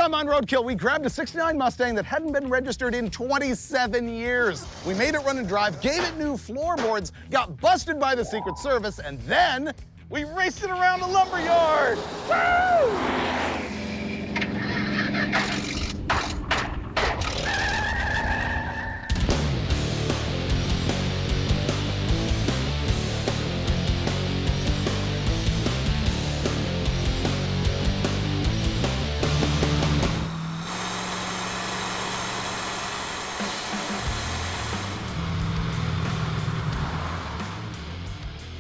time on Roadkill, we grabbed a '69 Mustang that hadn't been registered in 27 years. We made it run and drive, gave it new floorboards, got busted by the Secret Service, and then we raced it around the lumberyard. Woo!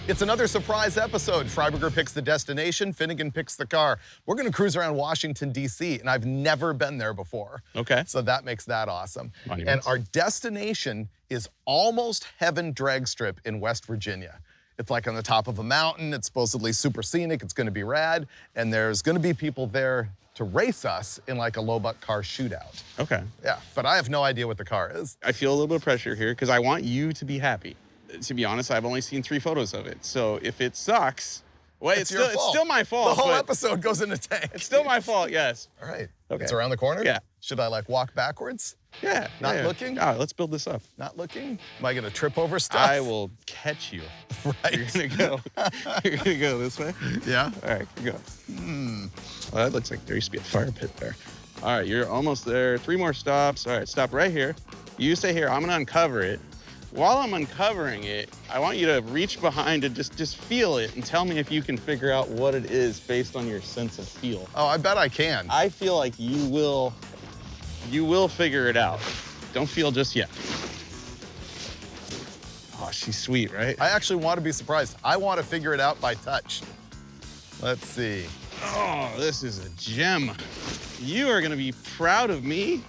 It's another surprise episode. Freiberger picks the destination, Finnegan picks the car. We're gonna cruise around Washington, D.C., and I've never been there before. Okay. So that makes that awesome. Monuments. And our destination is Almost Heaven Drag Strip in West Virginia. It's like on the top of a mountain. It's supposedly super scenic. It's gonna be rad. And there's gonna be people there to race us in like a low-buck car shootout. Okay. Yeah, but I have no idea what the car is. I feel a little bit of pressure here because I want you to be happy. To be honest, I've only seen 3 photos of it. So if it sucks, well, it's still my fault. The whole episode goes in a tank. It's still my fault, yes. All right. Okay. It's around the corner? Yeah. Should I like walk backwards? Yeah. Not looking? All right, let's build this up. Not looking? Am I gonna trip over stuff? I will catch you. Right. You're gonna go this way? Yeah. All right, go. Well, that looks like there used to be a fire pit there. All right, you're almost there. 3 more stops. All right, stop right here. You stay here, I'm gonna uncover it. While I'm uncovering it, I want you to reach behind and just feel it and tell me if you can figure out what it is based on your sense of feel. Oh, I bet I can. I feel like you will figure it out. Don't feel just yet. Oh, she's sweet, right? I actually want to be surprised. I want to figure it out by touch. Let's see. Oh, this is a gem. You are gonna be proud of me.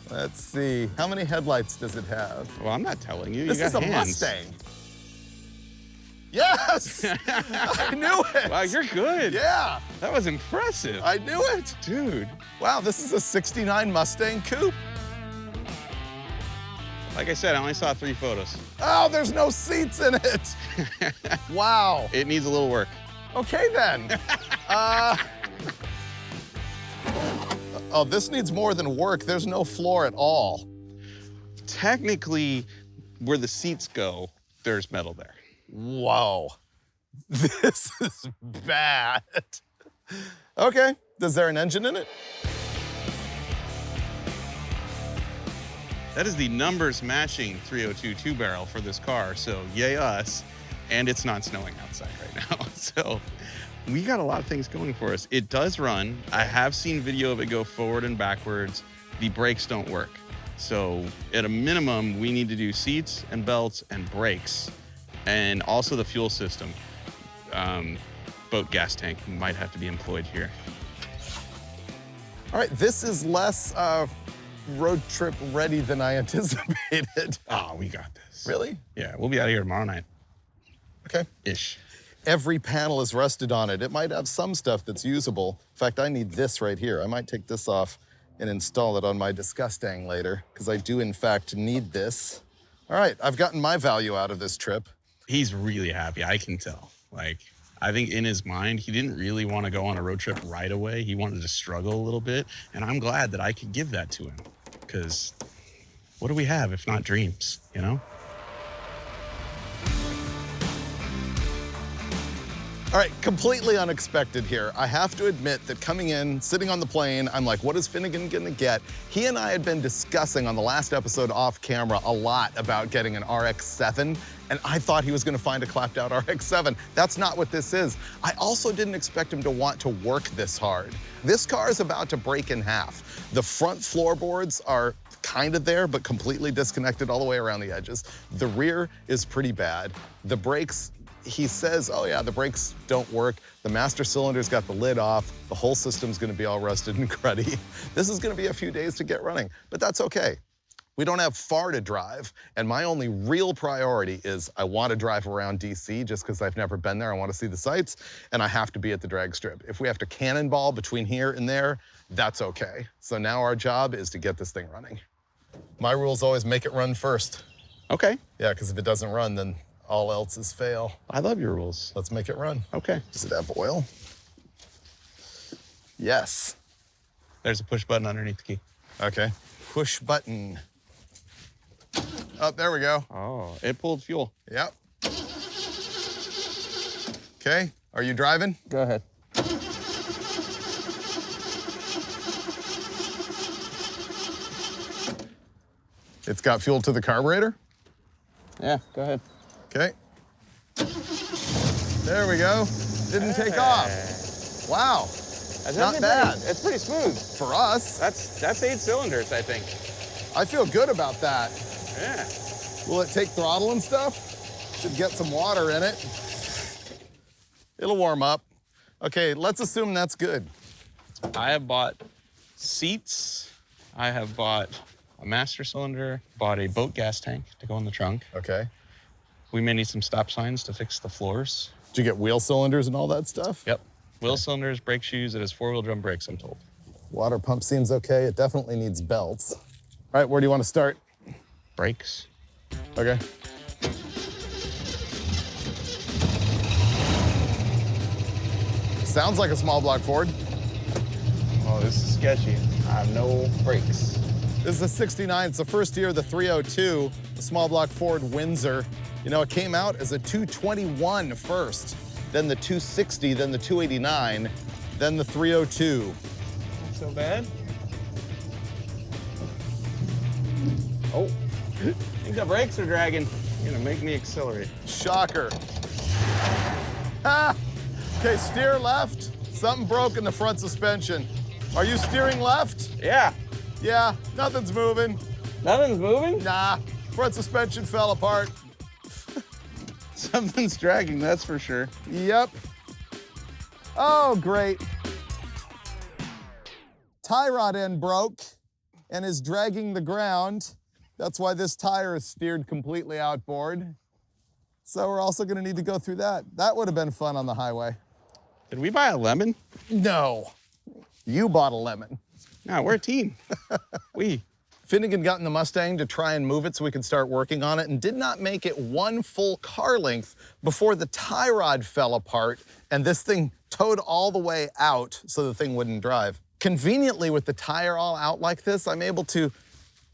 Let's see. How many headlights does it have? Well, I'm not telling you. This You is a got hands. Mustang. Yes! I knew it! Wow, you're good. Yeah, That was impressive. I knew it. Dude. Wow, this is a '69 Mustang Coupe. Like I said, I only saw 3 photos. Oh, there's no seats in it. Wow. It needs a little work. Okay then. Oh, this needs more than work. There's no floor at all. Technically, where the seats go, there's metal there. Whoa. This is bad. Okay, is there an engine in it? That is the numbers matching 302 2-barrel for this car, so yay us. And it's not snowing outside right now, so we got a lot of things going for us. It does run. I have seen video of it go forward and backwards. The brakes don't work. So at a minimum, we need to do seats and belts and brakes, and also the fuel system. Boat gas tank might have to be employed here. All right, this is less road trip ready than I anticipated. Oh, we got this. Really? Yeah, we'll be out of here tomorrow night. Okay. Ish. Every panel is rusted on it. It might have some stuff that's usable. In fact, I need this right here. I might take this off and install it on my Disgustang later, because I do, in fact, need this. All right, I've gotten my value out of this trip. He's really happy, I can tell. Like, I think in his mind, he didn't really want to go on a road trip right away. He wanted to struggle a little bit, and I'm glad that I could give that to him, because what do we have if not dreams, you know? All right, completely unexpected here. I have to admit that coming in, sitting on the plane, I'm like, what is Finnegan gonna get? He and I had been discussing on the last episode off camera a lot about getting an RX-7, and I thought he was gonna find a clapped out RX-7. That's not what this is. I also didn't expect him to want to work this hard. This car is about to break in half. The front floorboards are kind of there, but completely disconnected all the way around the edges. The rear is pretty bad. The brakes, he says, oh yeah, the brakes don't work. The master cylinder's got the lid off. The whole system's gonna be all rusted and cruddy. This is gonna be a few days to get running, but that's okay. We don't have far to drive, and my only real priority is I want to drive around DC just because I've never been there. I want to see the sights, and I have to be at the drag strip. If we have to cannonball between here and there, that's okay. So now our job is to get this thing running. My rules always make it run first. Okay. Yeah, because if it doesn't run, then all else is fail. I love your rules. Let's make it run. Okay. Does it have oil? Yes. There's a push button underneath the key. Okay. Push button. Oh, there we go. Oh, it pulled fuel. Yep. Okay, are you driving? Go ahead. It's got fuel to the carburetor? Yeah, go ahead. Okay. There we go. Didn't take off. Wow. That's not bad. It's pretty smooth. For us. That's 8 cylinders, I think. I feel good about that. Yeah. Will it take throttle and stuff? Should get some water in it. It'll warm up. Okay, let's assume that's good. I have bought seats. I have bought a master cylinder, bought a boat gas tank to go in the trunk. Okay. We may need some stop signs to fix the floors. Did you get wheel cylinders and all that stuff? Yep. Wheel cylinders, brake shoes. It has 4-wheel drum brakes, I'm told. Water pump seems okay. It definitely needs belts. All right, where do you want to start? Brakes. Okay. Sounds like a small block Ford. Oh, this is sketchy. I have no brakes. This is a 69. It's the first year of the 302, the small block Ford Windsor. You know, it came out as a 221 first, then the 260, then the 289, then the 302. Not so bad. Oh, I think the brakes are dragging. You're gonna make me accelerate. Shocker. Ah! Okay, steer left. Something broke in the front suspension. Are you steering left? Yeah. Yeah, nothing's moving. Nothing's moving? Nah, front suspension fell apart. Something's dragging, that's for sure. Yep. Oh, great. Tie rod end broke and is dragging the ground. That's why this tire is steered completely outboard. So we're also gonna need to go through that. That would have been fun on the highway. Did we buy a lemon? No, you bought a lemon. No, we're a team. Finnegan got in the Mustang to try and move it so we could start working on it and did not make it one full car length before the tie rod fell apart and this thing towed all the way out so the thing wouldn't drive. Conveniently, with the tire all out like this, I'm able to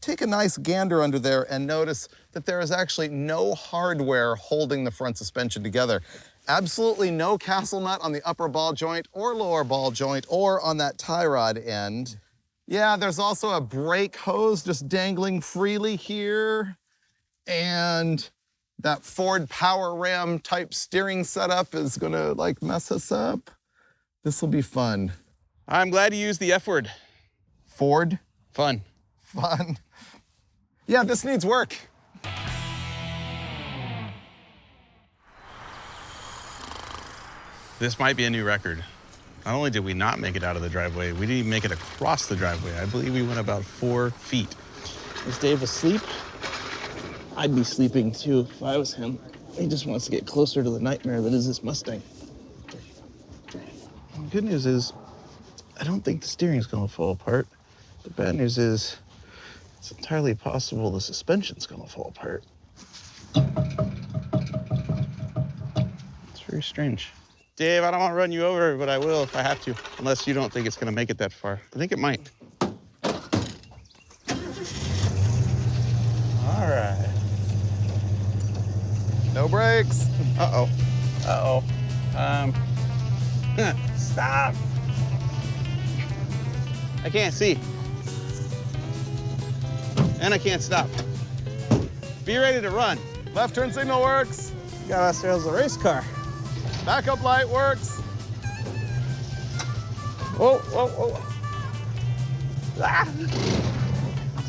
take a nice gander under there and notice that there is actually no hardware holding the front suspension together. Absolutely no castle nut on the upper ball joint or lower ball joint or on that tie rod end. Yeah, there's also a brake hose just dangling freely here. And that Ford Power Ram type steering setup is gonna like mess us up. This will be fun. I'm glad you used the F word. Ford? Fun. Fun. Yeah, this needs work. This might be a new record. Not only did we not make it out of the driveway, we didn't even make it across the driveway. I believe we went about 4 feet. Is Dave asleep? I'd be sleeping too if I was him. He just wants to get closer to the nightmare that is this Mustang. The good news is, I don't think the steering's gonna fall apart. The bad news is, it's entirely possible the suspension's gonna fall apart. It's very strange. Dave, I don't want to run you over, but I will if I have to, unless you don't think it's gonna make it that far. I think it might. All right. No brakes. Uh-oh. Uh-oh. Stop. I can't see. And I can't stop. Be ready to run. Left turn signal works. Got ourselves a race car. Backup light works. Whoa, whoa, whoa. Ah.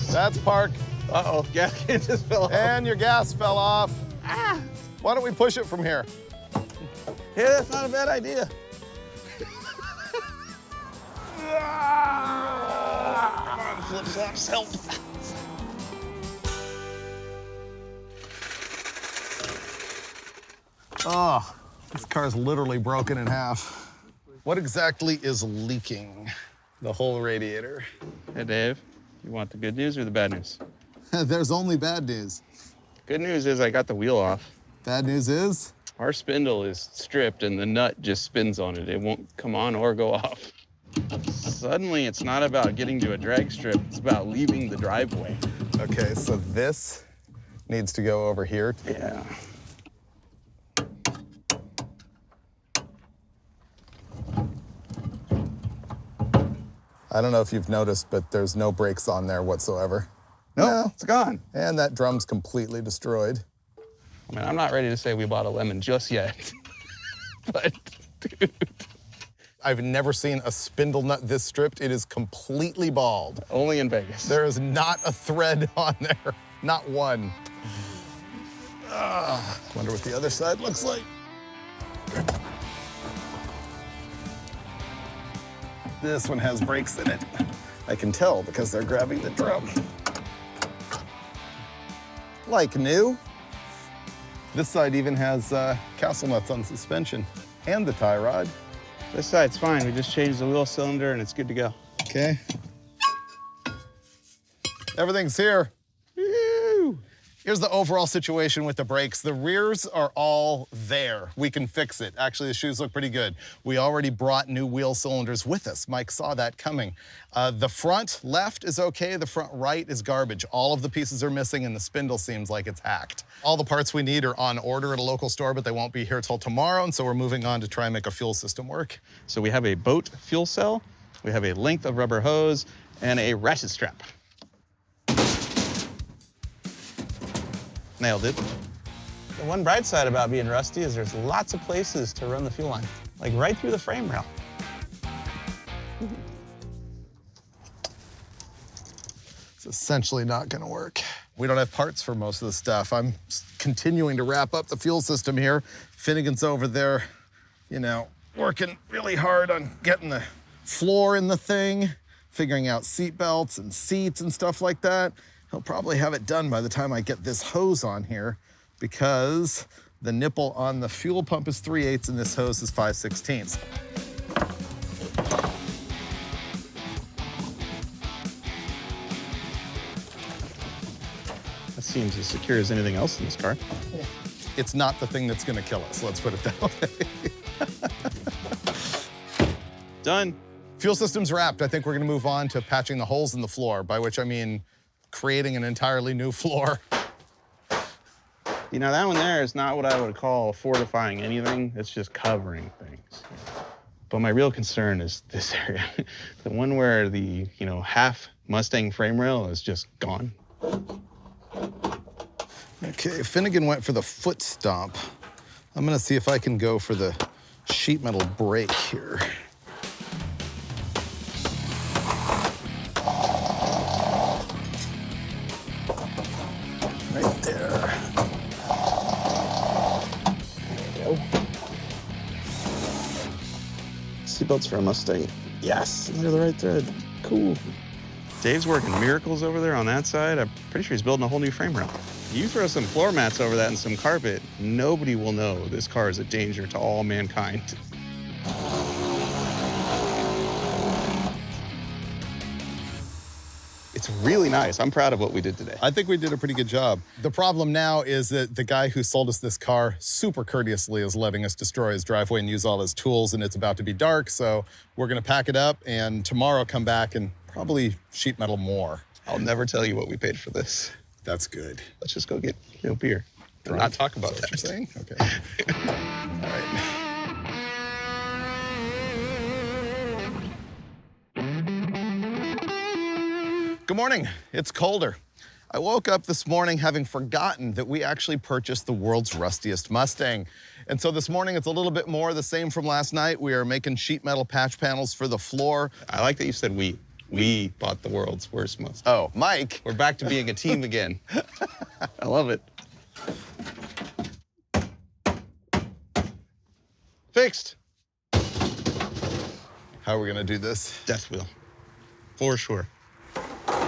That's park. Uh-oh, gas can just fell off. And your gas fell off. Ah. Why don't we push it from here? Hey, that's not a bad idea. Flip flops help. Oh, this car's literally broken in half. What exactly is leaking? The whole radiator. Hey, Dave, you want the good news or the bad news? There's only bad news. Good news is I got the wheel off. Bad news is? Our spindle is stripped and the nut just spins on it. It won't come on or go off. Suddenly, it's not about getting to a drag strip, it's about leaving the driveway. Okay, so this needs to go over here. Yeah. I don't know if you've noticed, but there's no brakes on there whatsoever. Nope, No. it's gone. And that drum's completely destroyed. I mean, I'm not ready to say we bought a lemon just yet, but dude. I've never seen a spindle nut this stripped. It is completely bald. Only in Vegas. There is not a thread on there, not one. Wonder what the other side looks like. This one has brakes in it. I can tell because they're grabbing the drum. Like new. This side even has castle nuts on suspension and the tie rod. This side's fine. We just changed the wheel cylinder and it's good to go. Okay. Everything's here. Woo! Here's the overall situation with the brakes. The rears are all there. We can fix it. Actually, the shoes look pretty good. We already brought new wheel cylinders with us. Mike saw that coming. The front left is okay. The front right is garbage. All of the pieces are missing and the spindle seems like it's hacked. All the parts we need are on order at a local store, but they won't be here till tomorrow. And so we're moving on to try and make a fuel system work. So we have a boat fuel cell, we have a length of rubber hose, and a ratchet strap. Nailed it. The one bright side about being rusty is there's lots of places to run the fuel line, like right through the frame rail. It's essentially not gonna work. We don't have parts for most of the stuff. I'm continuing to wrap up the fuel system here. Finnegan's over there, you know, working really hard on getting the floor in the thing, figuring out seat belts and seats and stuff like that. He'll probably have it done by the time I get this hose on here because the nipple on the fuel pump is 3/8 and this hose is 5/16. That seems as secure as anything else in this car. It's not the thing that's gonna kill us, let's put it that way. Done. Fuel system's wrapped. I think we're gonna move on to patching the holes in the floor, by which I mean creating an entirely new floor. You know, that one there is not what I would call fortifying anything. It's just covering things. But my real concern is this area. The one where the, you know, half Mustang frame rail is just gone. Okay, Finnegan went for the foot stomp. I'm gonna see if I can go for the sheet metal brake here. Right there. There we go. Seatbelts for a Mustang. Yes, they're the right thread. Cool. Dave's working miracles over there on that side. I'm pretty sure he's building a whole new frame rail. You throw some floor mats over that and some carpet, nobody will know this car is a danger to all mankind. It's really nice. I'm proud of what we did today. I think we did a pretty good job. The problem now is that the guy who sold us this car super courteously is letting us destroy his driveway and use all his tools, and it's about to be dark, so we're gonna pack it up and tomorrow come back and probably sheet metal more. I'll never tell you what we paid for this. That's good. Let's just go get beer and not talk about that. Is that what you're saying? Okay. All right. Good morning. It's colder. I woke up this morning having forgotten that we actually purchased the world's rustiest Mustang. And so this morning it's a little bit more the same from last night. We are making sheet metal patch panels for the floor. I like that you said we. We bought the world's worst Mustang. Oh, Mike. We're back to being a team again. I love it. Fixed. How are we gonna do this? Death wheel, for sure.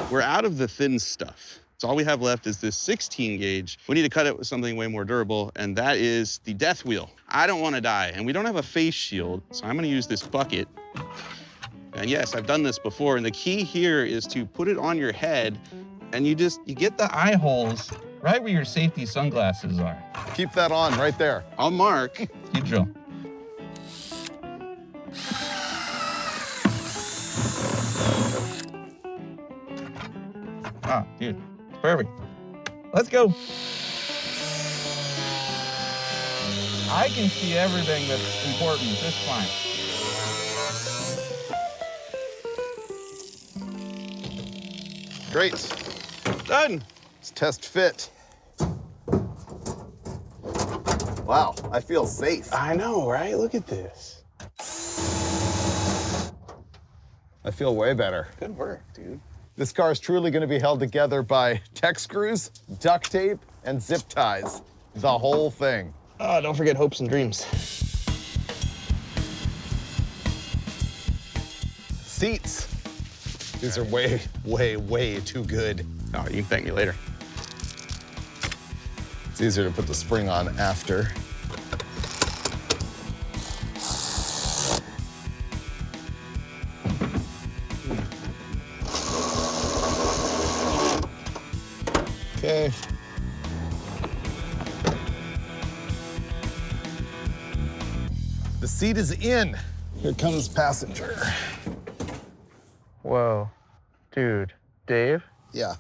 We're out of the thin stuff. So all we have left is this 16 gauge. We need to cut it with something way more durable, and that is the death wheel. I don't want to die, and we don't have a face shield, so I'm gonna use this bucket. And yes, I've done this before, and the key here is to put it on your head, and you get the eye holes right where your safety sunglasses are. Keep that on right there. I'll mark. You drill. Oh, dude, perfect. Let's go. I can see everything that's important just fine. Great. Done. Let's test fit. Wow, I feel safe. I know, right? Look at this. I feel way better. Good work, dude. This car is truly going to be held together by tech screws, duct tape, and zip ties. The whole thing. Oh, don't forget hopes and dreams. Seats. These are way, way, way too good. Oh, you can thank me later. It's easier to put the spring on after. Okay. The seat is in. Here comes passenger. Whoa. Dude, Dave, Yeah.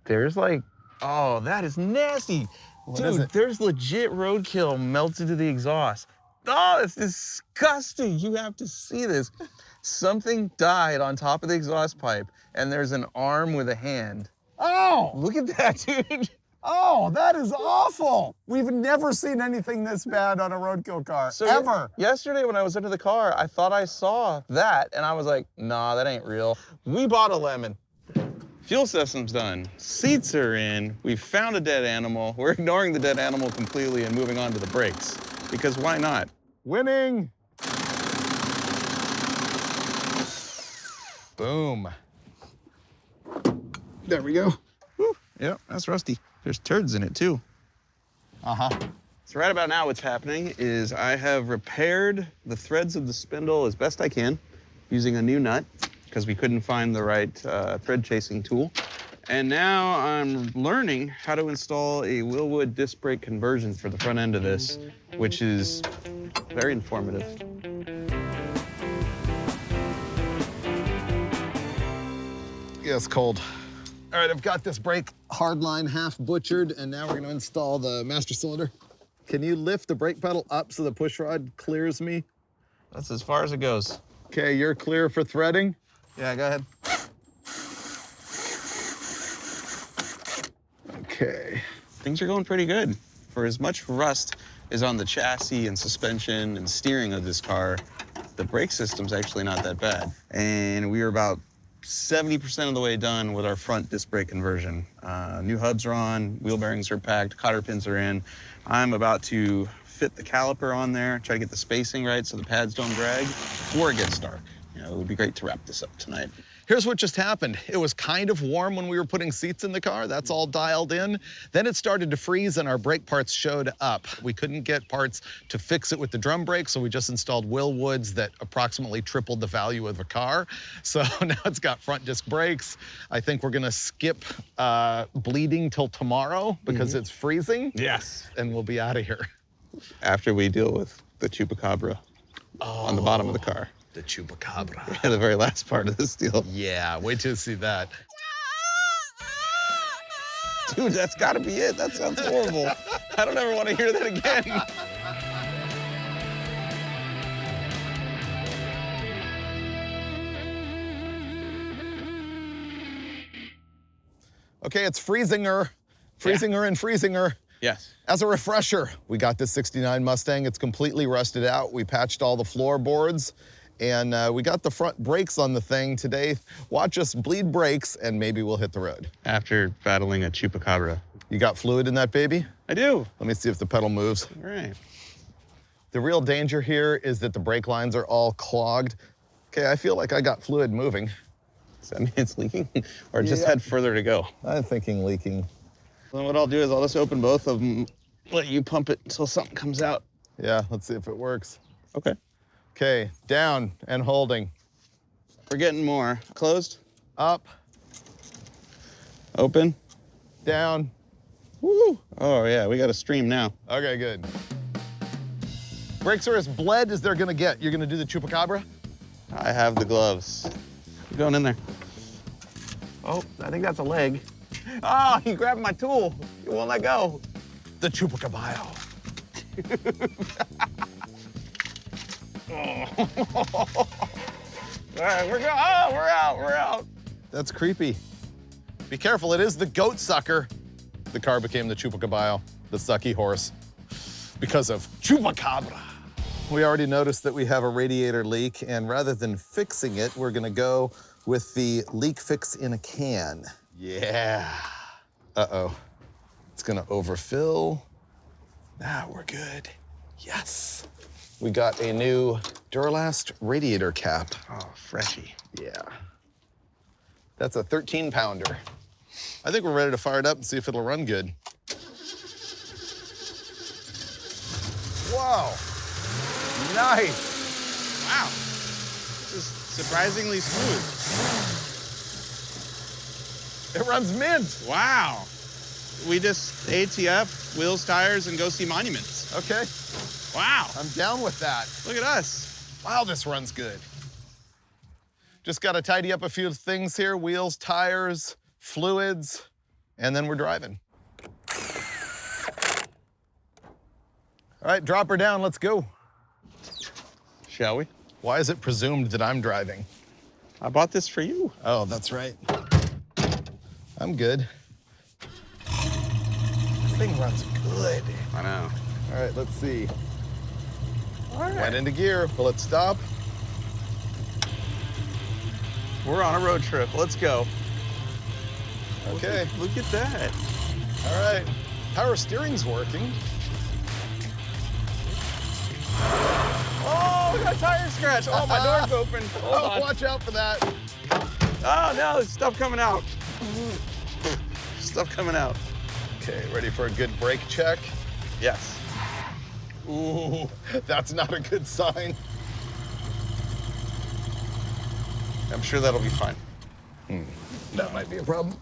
there's like, oh, that is nasty. What Dude, is it? there's legit roadkill melted to the exhaust. Oh, it's disgusting. You have to see this. Something died on top of the exhaust pipe, and there's an arm with a hand. Oh! Look at that, dude. Oh, that is awful. We've never seen anything this bad on a roadkill car, ever. Yesterday when I was under the car, I thought I saw that, and I was like, nah, that ain't real. We bought a lemon. Fuel system's done. Seats are in. We found a dead animal. We're ignoring the dead animal completely and moving on to the brakes. Because why not? Winning. Boom. There we go. Whew. Yep, that's rusty. There's turds in it too. Uh-huh. So right about now what's happening is I have repaired the threads of the spindle as best I can using a new nut because we couldn't find the right thread chasing tool. And now I'm learning how to install a Willwood disc brake conversion for the front end of this, which is very informative. Yeah, it's cold. All right, I've got this brake hardline half butchered, and now we're gonna install the master cylinder. Can you lift the brake pedal up so the push rod clears me? That's as far as it goes. Okay, you're clear for threading. Yeah, go ahead. Okay. Things are going pretty good. For as much rust is on the chassis and suspension and steering of this car, the brake system's actually not that bad. And we are about 70% of the way done with our front disc brake conversion. New hubs are on, wheel bearings are packed, cotter pins are in. I'm about to fit the caliper on there, try to get the spacing right so the pads don't drag before it gets dark. You know, it would be great to wrap this up tonight. Here's what just happened. It was kind of warm when we were putting seats in the car. That's all dialed in. Then it started to freeze and our brake parts showed up. We couldn't get parts to fix it with the drum brake, so we just installed Willwoods that approximately tripled the value of the car. So now it's got front disc brakes. I think we're gonna skip bleeding till tomorrow because it's freezing. Yes. And we'll be out of here. After we deal with the chupacabra on the bottom of the car. The chupacabra. Yeah, the very last part of this deal. Yeah, wait till you see that. Dude, that's gotta be it. That sounds horrible. I don't ever want to hear that again. Okay, it's freezing-er. Freezing-er and freezing-er. Yes. As a refresher, we got this 69 Mustang. It's completely rusted out. We patched all the floorboards, and we got the front brakes on the thing today. Watch us bleed brakes, and maybe we'll hit the road. After battling a chupacabra. You got fluid in that baby? I do. Let me see if the pedal moves. All right. The real danger here is that the brake lines are all clogged. Okay, I feel like I got fluid moving. Does that mean it's leaking? Or it just had further to go? I'm thinking leaking. Then what I'll do is I'll just open both of them, let you pump it until something comes out. Yeah, let's see if it works. Okay. Okay, down and holding. We're getting more. Closed. Up, Open. down. Woo! Oh yeah, we got a stream now. Okay, good. Brakes are as bled as they're gonna get. You're gonna do the chupacabra? I have the gloves. We're going in there. Oh, I think that's a leg. Oh, he grabbed my tool. He won't let go. The Chupacaballo. All right, we're going. Oh, we're out. We're out. That's creepy. Be careful, it is the goat sucker. The car became the Chupacaballo, the sucky horse, because of Chupacabra. We already noticed that we have a radiator leak, and rather than fixing it, we're gonna go with the leak fix in a can. Yeah. Uh-oh. It's gonna overfill. Now we're good. Yes. We got a new Duralast radiator cap. Oh, freshy. Yeah. That's a 13-pounder. I think we're ready to fire it up and see if it'll run good. Whoa. Nice. Wow. This is surprisingly smooth. It runs mint. Wow. We just ATF, wheels, tires, and go see monuments. Okay. Wow. I'm down with that. Look at us. Wow, this runs good. Just got to tidy up a few things here, wheels, tires, fluids, and then we're driving. All right, drop her down, let's go. Shall we? Why is it presumed that I'm driving? I bought this for you. Oh, that's right. I'm good. This thing runs good. I know. All right, let's see. All right. Went into gear, will it stop? We're on a road trip. Let's go. Okay. Look at that. All right, power steering's working. Oh, we got a tire scratch. Oh, my door's open. Hold on. Watch out for that. Oh, no, there's stuff coming out. Stuff coming out. Okay, ready for a good brake check? Yes. Ooh, that's not a good sign. I'm sure that'll be fine. That might be a problem.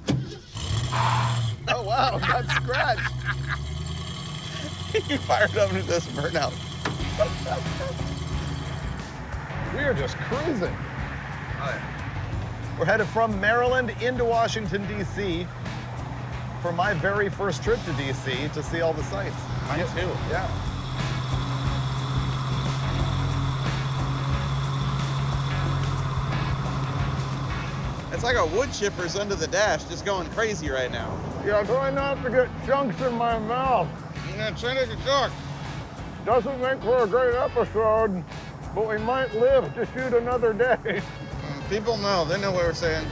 Oh, wow, got scratched. You fired up into this burnout. We are just cruising. We're headed from Maryland into Washington, D.C. for my very first trip to D.C. to see all the sights. Mine too. Yeah. It's like a wood chipper's under the dash, just going crazy right now. Yeah, try not to get chunks in my mouth. Yeah, send it to Chuck. Doesn't make for a great episode, but we might live to shoot another day. People know. They know what we're saying.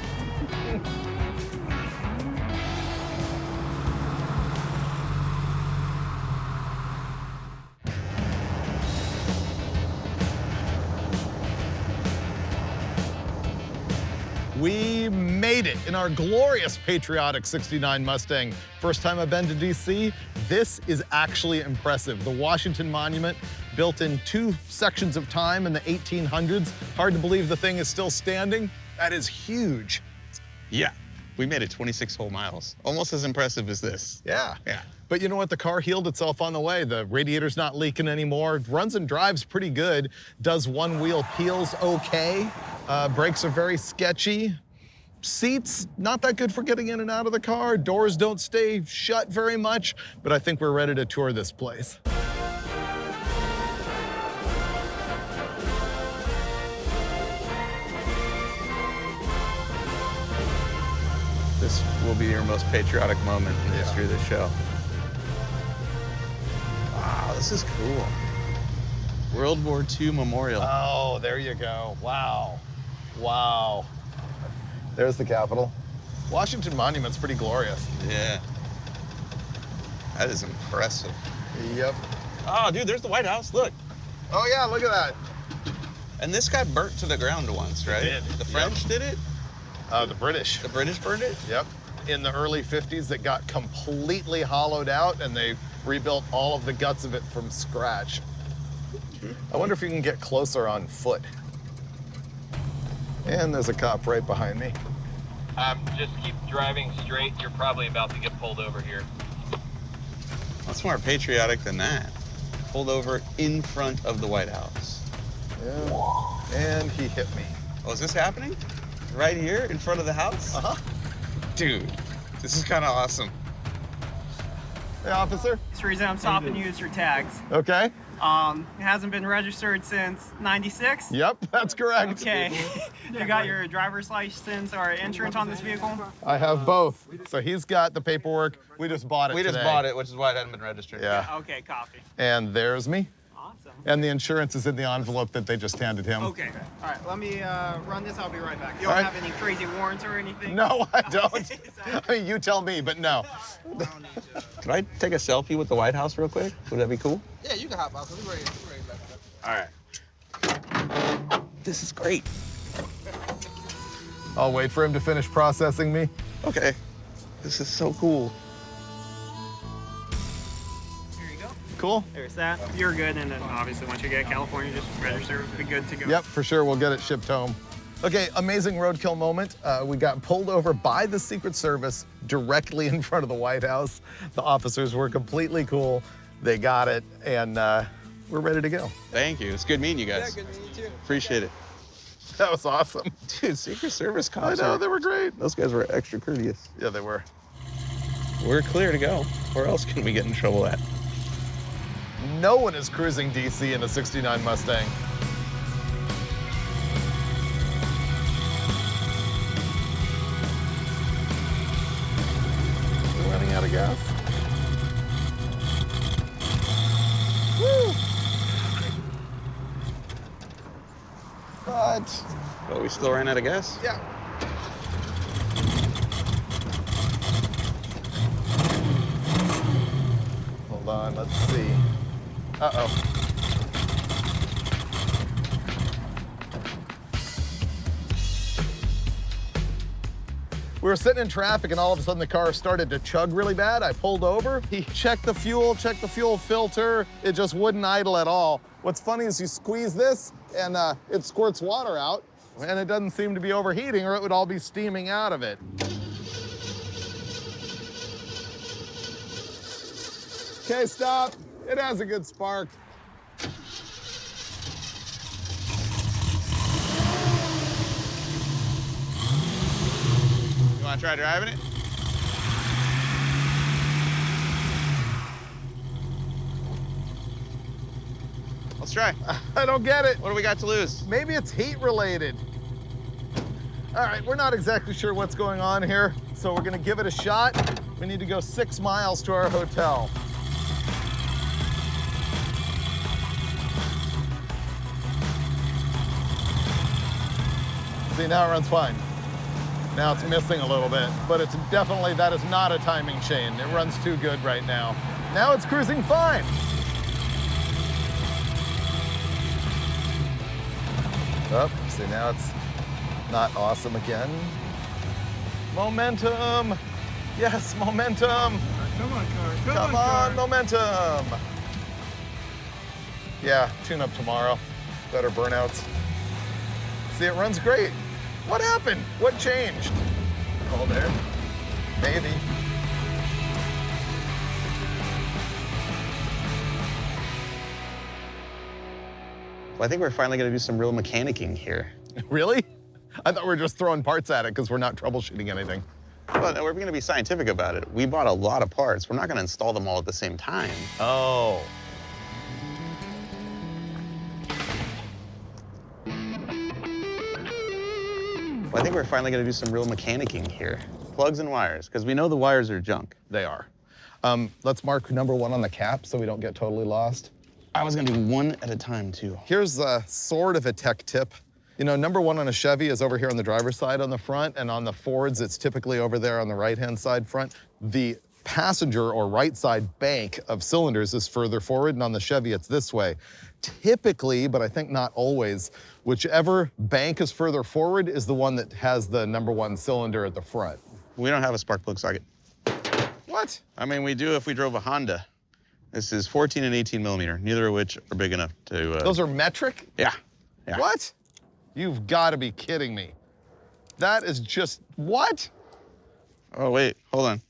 We made it in our glorious patriotic 69 Mustang. First time I've been to DC, this is actually impressive. The Washington Monument, built in 2 sections of time in the 1800s. Hard to believe the thing is still standing. That is huge. Yeah. We made it 26 whole miles. Almost as impressive as this. Yeah. Yeah. But you know what? The car healed itself on the way. The radiator's not leaking anymore. Runs and drives pretty good. Does one wheel peels okay. Brakes are very sketchy. Seats, not that good for getting in and out of the car. Doors don't stay shut very much, but I think we're ready to tour this place. This will be your most patriotic moment in the history of the show. Wow, this is cool. World War II Memorial. Oh, there you go. Wow. Wow. There's the Capitol. Washington Monument's pretty glorious. Yeah. That is impressive. Yep. Oh, dude, there's the White House. Look. Oh, yeah, look at that. And this got burnt to the ground once, right? It did. The French did it? The British. The British burned it? Yep. In the early 50s, it got completely hollowed out, and they rebuilt all of the guts of it from scratch. I wonder if you can get closer on foot. And there's a cop right behind me. Just keep driving straight. You're probably about to get pulled over here. What's more patriotic than that? Pulled over in front of the White House. Yeah. And he hit me. Oh, is this happening? Right here in front of the house? Uh-huh. Dude, this is kind of awesome. Hey, officer. The reason I'm stopping you is your tags. Okay. It hasn't been registered since '96. Yep, that's correct. Okay. You got your driver's license or insurance on this vehicle? I have both. So he's got the paperwork. We just bought it We just today. bought it, which is why it hadn't been registered. Yeah. Okay, copy. And there's me. Awesome. And the insurance is in the envelope that they just handed him. Okay. All right, let me run this. I'll be right back. You All don't right. have any crazy warrants or anything? No, I don't. I mean, you tell me, but no. Could I take a selfie with the White House real quick? Would that be cool? Yeah, you can hop out. We're ready back. All right. This is great. I'll wait for him to finish processing me. Okay. This is so cool. Here you go. Cool. There's that. You're good, and then obviously once you get California, just register. Be good to go. Yep, for sure. We'll get it shipped home. Okay, amazing roadkill moment. We got pulled over by the Secret Service directly in front of the White House. The officers were completely cool. They got it, and we're ready to go. Thank you. It's good meeting you guys. Yeah, good meeting you too. Appreciate it. That was awesome. Dude, Secret Service I cops know, are- they were great. Those guys were extra courteous. Yeah, they were. We're clear to go. Where else can we get in trouble at? No one is cruising DC in a 69 Mustang. We're running out of gas. Woo! But, Oh, we still ran out of gas? yeah. Hold on, let's see. Uh-oh. We were sitting in traffic and all of a sudden the car started to chug really bad. I pulled over. He checked the fuel filter. It just wouldn't idle at all. What's funny is you squeeze this and it squirts water out and it doesn't seem to be overheating or it would all be steaming out of it. Okay, stop. It has a good spark. You want to try driving it? Let's try. I don't get it. What do we got to lose? Maybe it's heat related. All right, we're not exactly sure what's going on here, so we're gonna give it a shot. We need to go 6 miles to our hotel. See, now it runs fine. Now it's missing a little bit, but it's definitely, that is not a timing chain. It runs too good right now. Now it's cruising fine. Oh, see, now it's not awesome again. Momentum. Yes, momentum. Come on, car. Come on, momentum. Yeah, tune up tomorrow. Better burnouts. See, it runs great. What happened? What changed? Cold air? Maybe. Well, I think we're finally going to do some real mechanicking here. Really? I thought we were just throwing parts at it because we're not troubleshooting anything. Well, no, we're going to be scientific about it. We bought a lot of parts. We're not going to install them all at the same time. Oh. Well, I think we're finally going to do some real mechanicking here. Plugs and wires, because we know the wires are junk. They are. Let's mark number 1 on the cap so we don't get totally lost. I was going to do one at a time, too. Here's a sort of a tech tip. You know, number 1 on a Chevy is over here on the driver's side on the front, and on the Fords, it's typically over there on the right-hand side front. The passenger or right side bank of cylinders is further forward, and on the Chevy, it's this way. Typically, but I think not always, whichever bank is further forward is the one that has the number 1 cylinder at the front. We don't have a spark plug socket. What? I mean, we do if we drove a Honda. This is 14 and 18 millimeter, neither of which are big enough to... Those are metric? Yeah. Yeah. What? You've got to be kidding me. That is just, what? Oh, wait, hold on.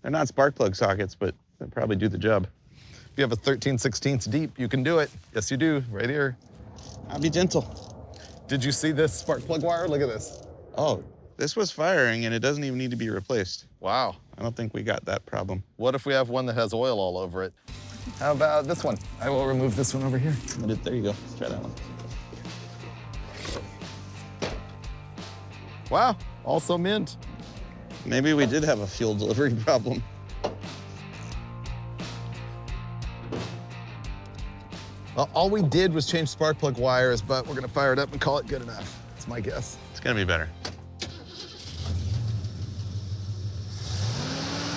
They're not spark plug sockets, but they probably do the job. If you have a 13/16 deep, you can do it. Yes, you do, right here. I'll be gentle. Did you see this spark plug wire? Look at this. Oh, This was firing, and it doesn't even need to be replaced. Wow. I don't think we got that problem. What if we have one that has oil all over it? How about this one? I will remove this one over here. There you go. Let's try that one. Wow, also mint. Maybe we did have a fuel delivery problem. Well, all we did was change spark plug wires, but we're gonna fire it up and call it good enough. That's my guess. It's gonna be better.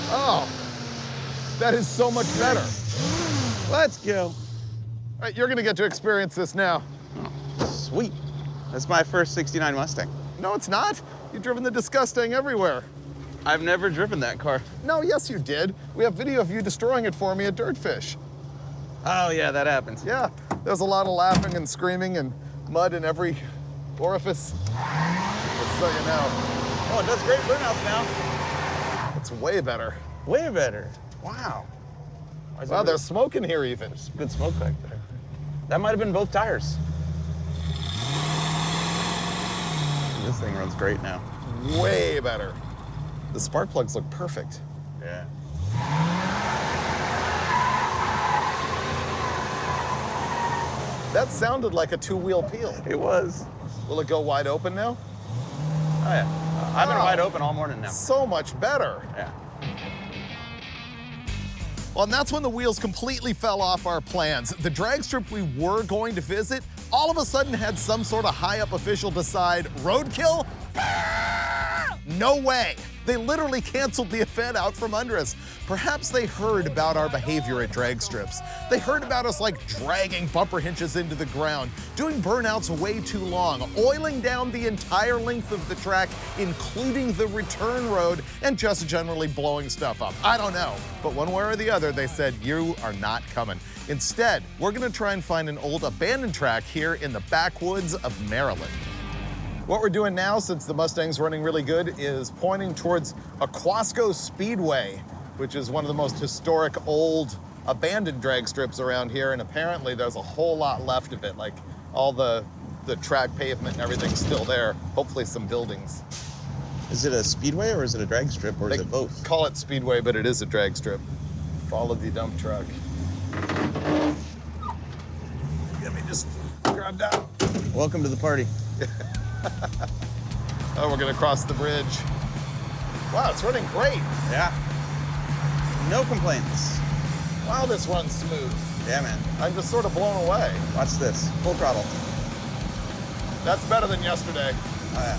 Oh, that is so much better. Let's go. All right, you're gonna get to experience this now. Oh, sweet. That's my first 69 Mustang. No, it's not. You've driven the Disgusting everywhere. I've never driven that car. No, yes, you did. We have video of you destroying it for me at Dirtfish. Oh, yeah, that happens. Yeah, there's a lot of laughing and screaming and mud in every orifice. Just so you know. Oh, it does great burnouts now. It's way better. Way better. Wow. Wow, there's smoke in here even. There's good smoke back there. That might have been both tires. This thing runs great now. Way better. The spark plugs look perfect. Yeah. That sounded like a two-wheel peel. It was. Will it go wide open now? Oh, yeah. I've been wide open all morning now. So much better. Yeah. Well, and that's when the wheels completely fell off our plans. The drag strip we were going to visit all of a sudden had some sort of high-up official decide, roadkill? No way. They literally canceled the event out from under us. Perhaps they heard about our behavior at drag strips. They heard about us like dragging bumper hinges into the ground, doing burnouts way too long, oiling down the entire length of the track, including the return road, and just generally blowing stuff up. I don't know. But one way or the other, they said, you are not coming. Instead, we're gonna try and find an old abandoned track here in the backwoods of Maryland. What we're doing now, since the Mustang's running really good, is pointing towards Aquasco Speedway, which is one of the most historic old abandoned drag strips around here, and apparently there's a whole lot left of it, like all the track pavement and everything's still there, hopefully some buildings. Is it a speedway or is it a drag strip or is it both? Call it Speedway, but it is a drag strip. Follow the dump truck. Let me just grab that. Welcome to the party. Oh, we're gonna cross the bridge. Wow, it's running great. Yeah. No complaints. Wow, this runs smooth. Yeah, man. I'm just sort of blown away. Watch this. Full throttle. That's better than yesterday. Oh, yeah.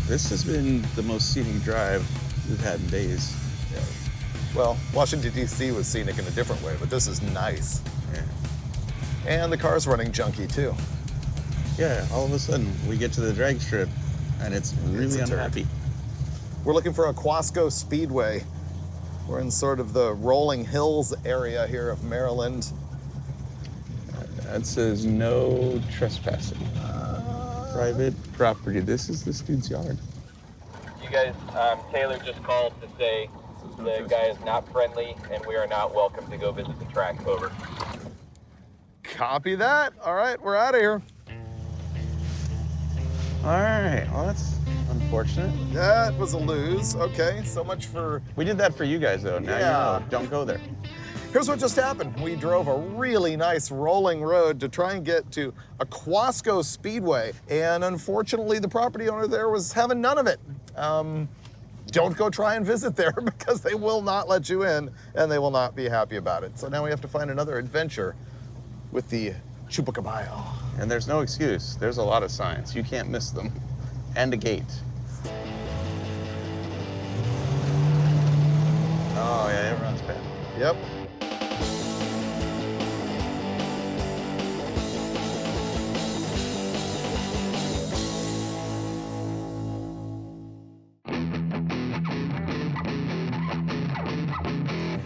This has been the most scenic drive we've had in days. Yeah. Well, Washington, D.C. was scenic in a different way, but this is nice. Yeah. And the car's running junky, too. Yeah, all of a sudden, we get to the drag strip, and it's really a turd. unhappy. We're looking for Aquasco Speedway. We're in sort of the rolling hills area here of Maryland. That says no trespassing. Private property. This is this dude's yard. You guys, Taylor just called to say the guy is not friendly and we are not welcome to go visit the track. Over. Copy that. All right, we're out of here. All right. Well, that's unfortunate. That was a lose. Okay, so much for... We did that for you guys, though. Now Yeah. you know. Don't go there. Here's what just happened. We drove a really nice rolling road to try and get to Aquasco Speedway, and unfortunately the property owner there was having none of it. Don't go try and visit there because they will not let you in and they will not be happy about it. So now we have to find another adventure with the Chupacaballo. And there's no excuse. There's a lot of signs. You can't miss them. And a gate. Oh, yeah, it runs bad. Yep.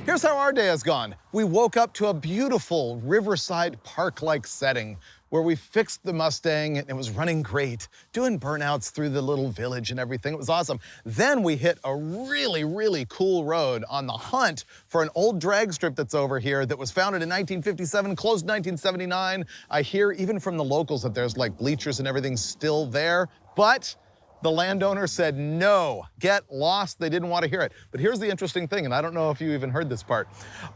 Here's how our day has gone. We woke up to a beautiful riverside park-like setting where we fixed the Mustang and it was running great, doing burnouts through the little village and everything. It was awesome. Then we hit a really, really cool road on the hunt for an old drag strip that's over here that was founded in 1957, closed in 1979. I hear even from the locals that there's like bleachers and everything still there, but the landowner said, no, get lost. They didn't want to hear it. But here's the interesting thing, and I don't know if you even heard this part.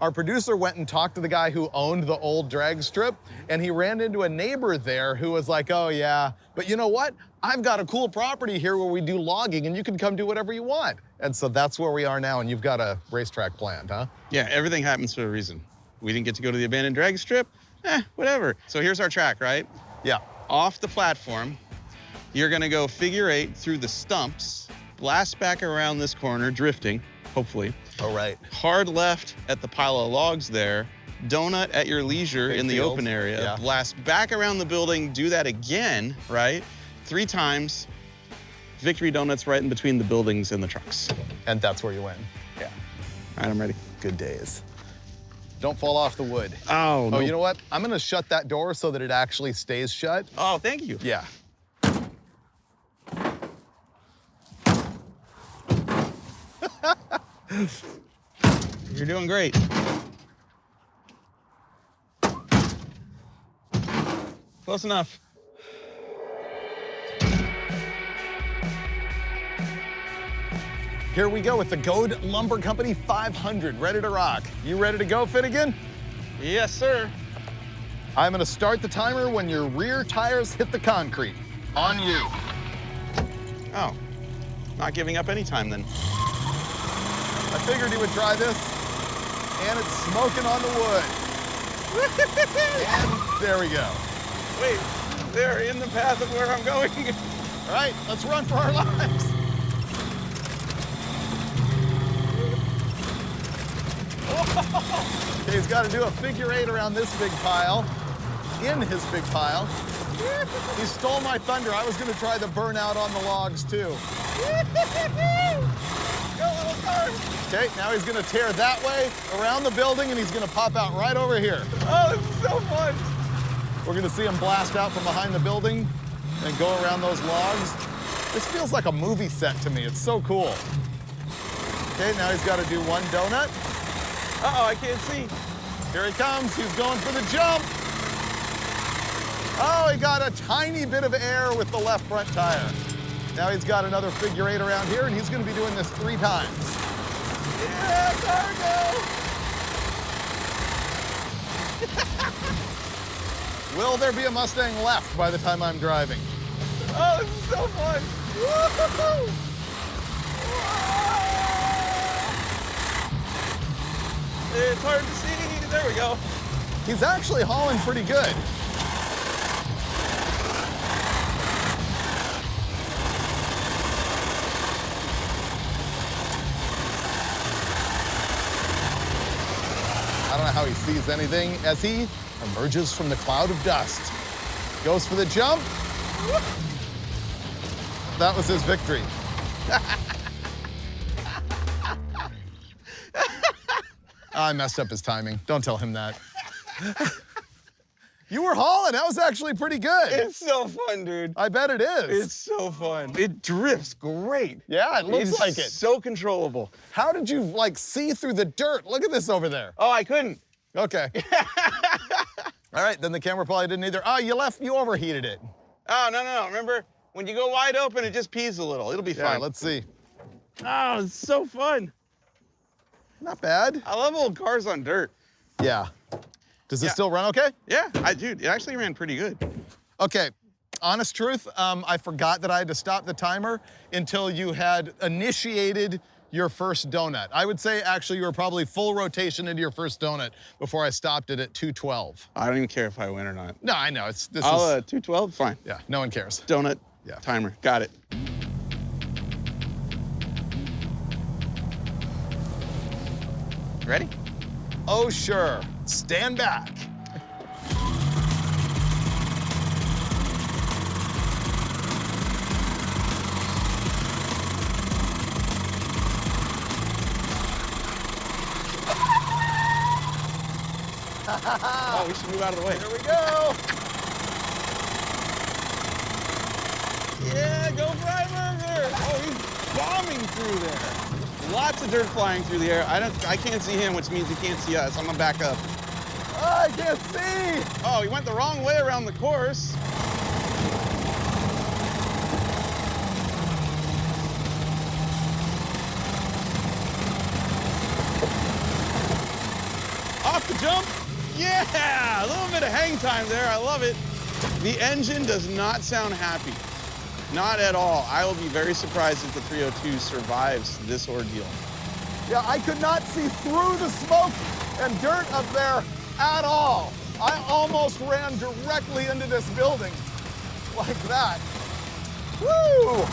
Our producer went and talked to the guy who owned the old drag strip, and he ran into a neighbor there who was like, oh yeah, but you know what? I've got a cool property here where we do logging, and you can come do whatever you want. And so that's where we are now, and you've got a racetrack planned, huh? Yeah, everything happens for a reason. We didn't get to go to the abandoned drag strip, whatever. So here's our track, right? Yeah. Off the platform, you're gonna go figure 8 through the stumps, blast back around this corner, drifting, hopefully. Oh, right. Hard left at the pile of logs there, donut at your leisure Big in the field. open area, Yeah. blast back around the building, do that again, right? 3 times, victory donuts right in between the buildings and the trucks. And that's where you win. Yeah. All right, I'm ready. Good days. Don't fall off the wood. Oh, no. Oh, you know what? I'm gonna shut that door so that it actually stays shut. Oh, thank you. Yeah. You're doing great. Close enough. Here we go with the Goad Lumber Company 500, ready to rock. You ready to go, Finnegan? Yes, sir. I'm gonna start the timer when your rear tires hit the concrete. On you. Oh, not giving up any time then. I figured you would try this, and it's smoking on the wood. And there we go. Wait, they're in the path of where I'm going. All right, let's run for our lives. Okay, he's got to do a figure 8 around this big pile, in his big pile. He stole my thunder. I was going to try the burnout on the logs, too. Go, little car. Okay, now he's going to tear that way around the building, and he's going to pop out right over here. Oh, this is so fun. We're going to see him blast out from behind the building and go around those logs. This feels like a movie set to me. It's so cool. Okay, now he's got to do one donut. Uh-oh, I can't see. Here he comes. He's going for the jump. Oh, he got a tiny bit of air with the left front tire. Now he's got another figure 8 around here, and he's going to be doing this 3 times. Yeah, cargo. Will there be a Mustang left by the time I'm driving? Oh, this is so fun. Woo-hoo-hoo. It's hard to see. There we go. He's actually hauling pretty good. I don't know how he sees anything as he emerges from the cloud of dust. Goes for the jump. That was his victory. I messed up his timing. Don't tell him that. You were hauling. That was actually pretty good. It's so fun, dude. I bet it is. It's so fun. It drifts great. Yeah, it looks It's like it. so controllable. How did you, like, see through the dirt? Look at this over there. Oh, I couldn't. Okay. All right, then the camera probably didn't either. Oh, you overheated it. Oh, no. Remember, when you go wide open, it just pees a little. It'll be Yeah, fine. let's see. Oh, it's so fun. Not bad. I love old cars on dirt. Yeah. Does it Yeah. still run okay? Yeah, dude, it actually ran pretty good. Okay, honest truth, I forgot that I had to stop the timer until you had initiated your first donut. I would say actually you were probably full rotation into your first donut before I stopped it at 212. I don't even care if I win or not. No, I know, this I'll, is, 212, fine. yeah, no one cares. Donut, Yeah. timer, got it. Ready? Oh, sure, stand back. Oh, we should move out of the way. Here we go. bombing through there. Lots of dirt flying through the air. I can't see him, which means he can't see us. I'm gonna back up. Oh, I can't see. Oh, he went the wrong way around the course. Off the jump. Yeah, a little bit of hang time there. I love it. The engine does not sound happy. Not at all. I will be very surprised if the 302 survives this ordeal. Yeah, I could not see through the smoke and dirt up there at all. I almost ran directly into this building like that. Woo!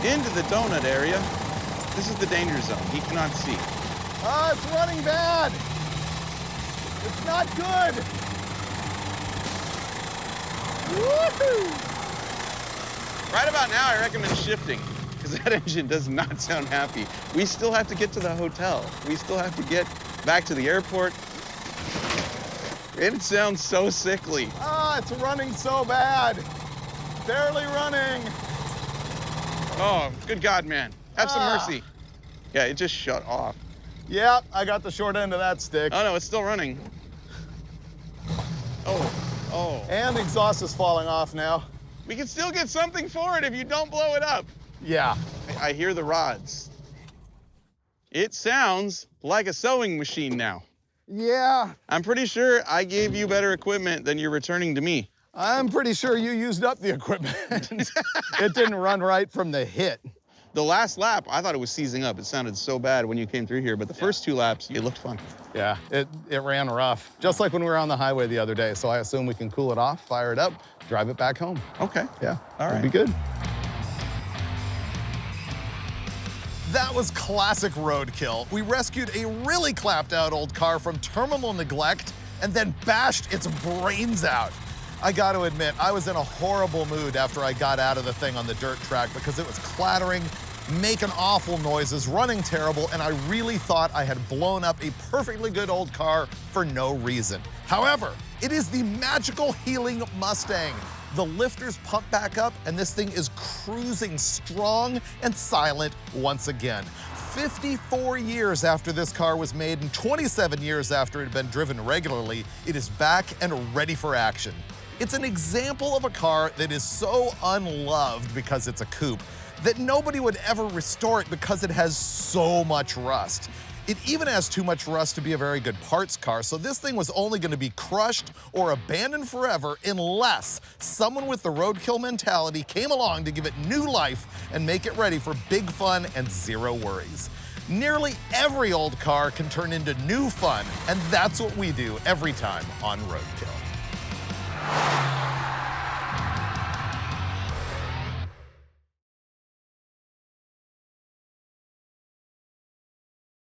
Into the donut area. This is the danger zone. He cannot see. It's running bad. It's not good. Woohoo! Right about now, I recommend shifting, because that engine does not sound happy. We still have to get to the hotel. We still have to get back to the airport. It sounds so sickly. It's running so bad. Barely running. Oh, good God, man. Have some mercy. Yeah, it just shut off. Yep, I got the short end of that stick. Oh, no, it's still running. Oh. And the exhaust is falling off now. We can still get something for it if you don't blow it up. Yeah. I hear the rods. It sounds like a sewing machine now. Yeah. I'm pretty sure I gave you better equipment than you're returning to me. I'm pretty sure you used up the equipment. It didn't run right from the hit. The last lap, I thought it was seizing up. It sounded so bad when you came through here, but the first 2 laps, it looked fun. Yeah, it ran rough, just like when we were on the highway the other day. So I assume we can cool it off, fire it up, drive it back home. Okay. Yeah, all right. It'll be good. That was classic roadkill. We rescued a really clapped out old car from terminal neglect and then bashed its brains out. I got to admit, I was in a horrible mood after I got out of the thing on the dirt track because it was clattering, making awful noises, running terrible, and I really thought I had blown up a perfectly good old car for no reason. However, it is the magical healing Mustang. The lifters pump back up, and this thing is cruising strong and silent once again. 54 years after this car was made and 27 years after it had been driven regularly, it is back and ready for action. It's an example of a car that is so unloved because it's a coupe that nobody would ever restore it because it has so much rust. It even has too much rust to be a very good parts car, so this thing was only going to be crushed or abandoned forever unless someone with the roadkill mentality came along to give it new life and make it ready for big fun and zero worries. Nearly every old car can turn into new fun, and that's what we do every time on Roadkill.